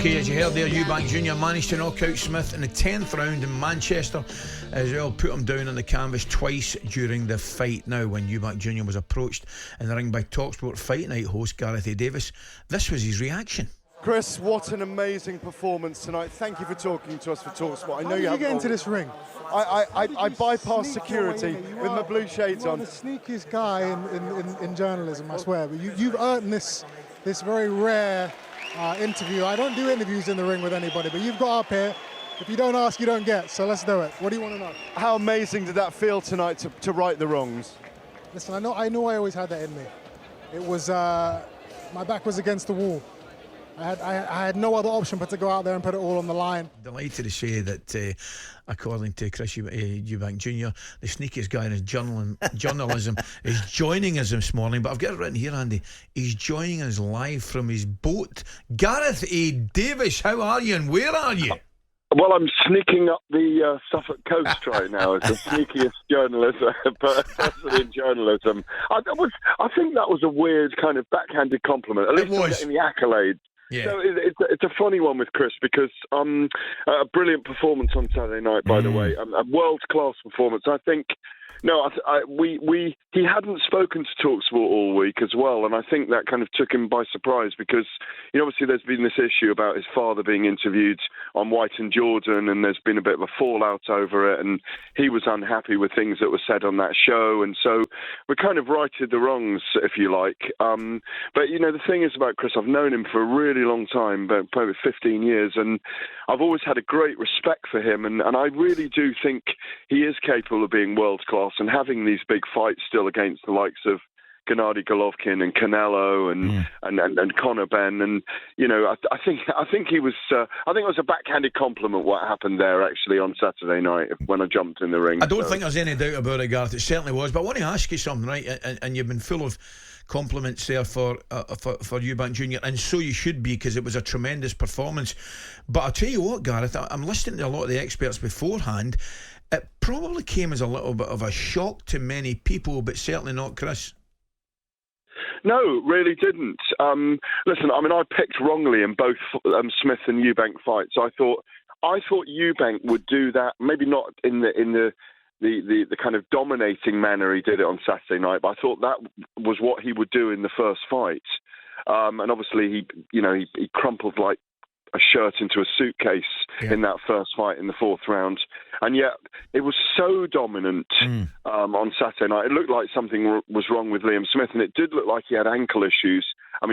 Okay, as you heard there, Eubank Jr managed to knock out Smith in the 10th round in Manchester as well, put him down on the canvas twice during the fight. Now, when Eubank Jr was approached in the ring by talkSPORT Fight Night host Gareth A. Davies, this was his reaction. Chris, what an amazing performance tonight. Thank you for talking to us for talkSPORT. I know How did you get into this ring? I bypassed security with my blue shades on. You're the sneakiest guy in journalism, I swear. But you've earned this very rare interview. I don't do interviews in the ring with anybody, but you've got up here. If you don't ask, you don't get. So let's do it. What do you want to know? How amazing did that feel tonight to right the wrongs? Listen, I know I always had that in me. It was my back was against the wall. I had no other option but to go out there and put it all on the line. Delighted to say that, according to Chris Eubank Jr, the sneakiest guy in journalism is joining us this morning. But I've got it written here, Andy. He's joining us live from his boat. Gareth A. Davies, how are you and where are you? Well, I'm sneaking up the Suffolk coast right now as the sneakiest person in journalism. I think that was a weird kind of backhanded compliment. At least I'm getting the accolades. Yeah. So it's a funny one with Chris because a brilliant performance on Saturday night, by the way, a world-class performance. I think. No, he hadn't spoken to talkSPORT all week as well, and I think that kind of took him by surprise because, obviously there's been this issue about his father being interviewed on White and Jordan, and there's been a bit of a fallout over it, and he was unhappy with things that were said on that show, and so we kind of righted the wrongs, if you like. But, the thing is about Chris, I've known him for a really long time, about probably 15 years, and I've always had a great respect for him, and I really do think he is capable of being world-class and having these big fights still against the likes of Gennady Golovkin and Canelo and Conor Benn, and I think he was. I think it was a backhanded compliment what happened there actually on Saturday night when I jumped in the ring. I don't think there's any doubt about it, Gareth. It certainly was. But I want to ask you something, right? And you've been full of compliments there for Eubank Jr, and so you should be, because it was a tremendous performance. But I'll tell you what, Gareth, I'm listening to a lot of the experts beforehand. It probably came as a little bit of a shock to many people, but certainly not Chris. No, really didn't. Listen, I picked wrongly in both Smith and Eubank fights. I thought Eubank would do that, maybe not in the kind of dominating manner he did it on Saturday night, but I thought that was what he would do in the first fight. And obviously he crumpled like a shirt into a suitcase in that first fight in the fourth round, and yet it was so dominant on Saturday night. It looked like something was wrong with Liam Smith, and it did look like he had ankle issues.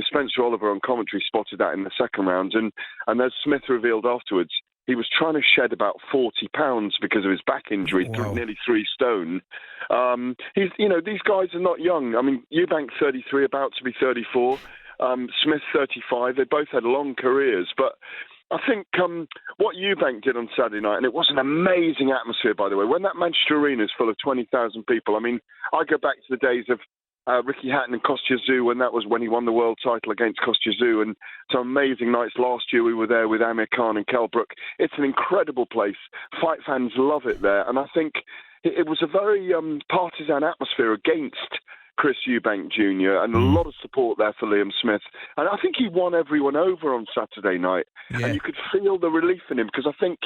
Spencer Oliver on commentary spotted that in the second round, and as Smith revealed afterwards, he was trying to shed about 40 pounds because of his back injury, nearly 3 stone. These guys are not young. Eubank 33, about to be 34. Smith 35. They both had long careers, but I think what Eubank did on Saturday night, and it was an amazing atmosphere, by the way. When that Manchester Arena is full of 20,000 people, I go back to the days of Ricky Hatton and Kostya Tszyu, and that was when he won the world title against Kostya Tszyu, and some amazing nights last year. We were there with Amir Khan and Kell Brook. It's an incredible place. Fight fans love it there, and I think it was a very partisan atmosphere against Chris Eubank Jr, and a lot of support there for Liam Smith. And I think he won everyone over on Saturday night. Yeah. And you could feel the relief in him, because I think,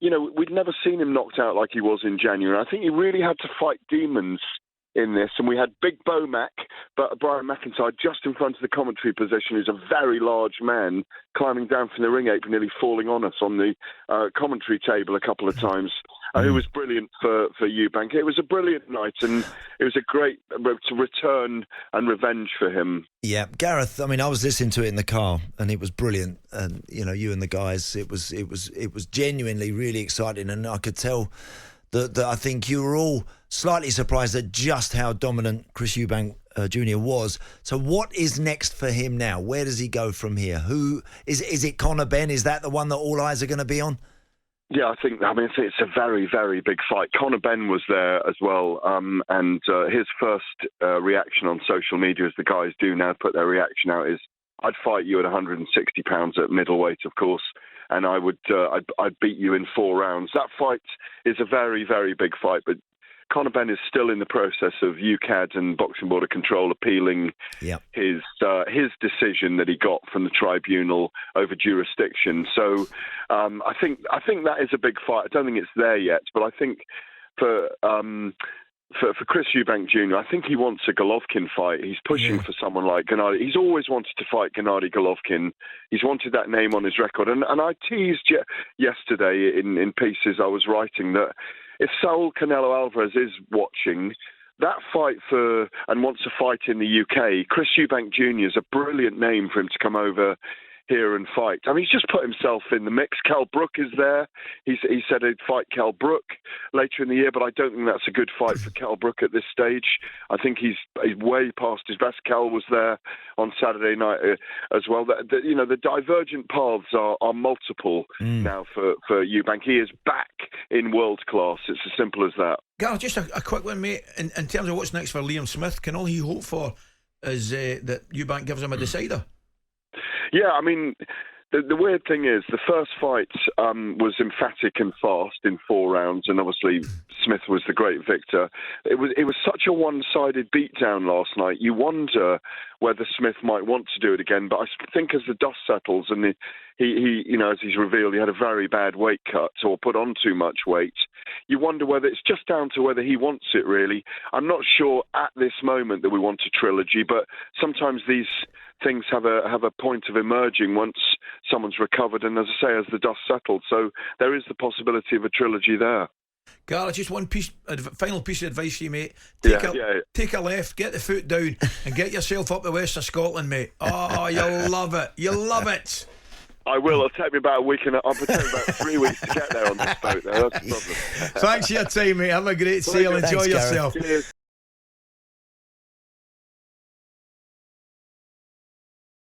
we'd never seen him knocked out like he was in January. I think he really had to fight demons in this, and we had Big Bo Mac, but Brian McIntyre just in front of the commentary position, who's a very large man, climbing down from the ring apron, nearly falling on us on the commentary table a couple of times, who was brilliant for Eubank. It was a brilliant night, and it was a great return and revenge for him. Yeah, Gareth, I was listening to it in the car, and it was brilliant, and you and the guys, it was genuinely really exciting, and I could tell that I think you were all slightly surprised at just how dominant Chris Eubank Jr. was. So what is next for him now? Where does he go from here? Who is it? Conor Benn? Is that the one that all eyes are going to be on? Yeah, I think it's a very, very big fight. Conor Benn was there as well, and his first reaction on social media, as the guys do now put their reaction out, is, "I'd fight you at 160 pounds at middleweight, of course, and I'd beat you in 4 rounds." That fight is a very, very big fight, but Conor Benn is still in the process of UKAD and Boxing Board of Control appealing his decision that he got from the tribunal over jurisdiction. So I think that is a big fight. I don't think it's there yet, but I think for Chris Eubank Jr., I think he wants a Golovkin fight. He's pushing for someone like Gennady. He's always wanted to fight Gennady Golovkin. He's wanted that name on his record. And I teased yesterday in pieces I was writing that if Saul Canelo Alvarez is watching that fight and wants to fight in the UK, Chris Eubank Jr. is a brilliant name for him to come over here and fight. I mean, he's just put himself in the mix. Kell Brook is there. He said he'd fight Kell Brook later in the year, but I don't think that's a good fight for Kell Brook at this stage. I think he's way past his best. Kell was there on Saturday night as well. The divergent paths are multiple now for Eubank. He is back in world class. It's as simple as that. Gareth, just a quick one, mate. In terms of what's next for Liam Smith, can all he hope for is that Eubank gives him a decider? Yeah, I mean, the weird thing is the first fight was emphatic and fast in 4 rounds, and obviously Smith was the great victor. It was such a one-sided beatdown last night. You wonder whether Smith might want to do it again, but I think as the dust settles and he as he's revealed, he had a very bad weight cut or put on too much weight. You wonder whether it's just down to whether he wants it, really. I'm not sure at this moment that we want a trilogy, but sometimes these things have a point of emerging once someone's recovered, and as I say, as the dust settles. So there is the possibility of a trilogy there. Gareth, just one final piece of advice for you, mate. Take a left, get the foot down, and get yourself up the west of Scotland, mate. Oh, you'll love it. You'll love it. I will. It'll take me about a week, and I'll take about 3 weeks to get there on this boat. That's the problem. Thanks for your time, mate. Have a great sail. Enjoy yourself. Cheers.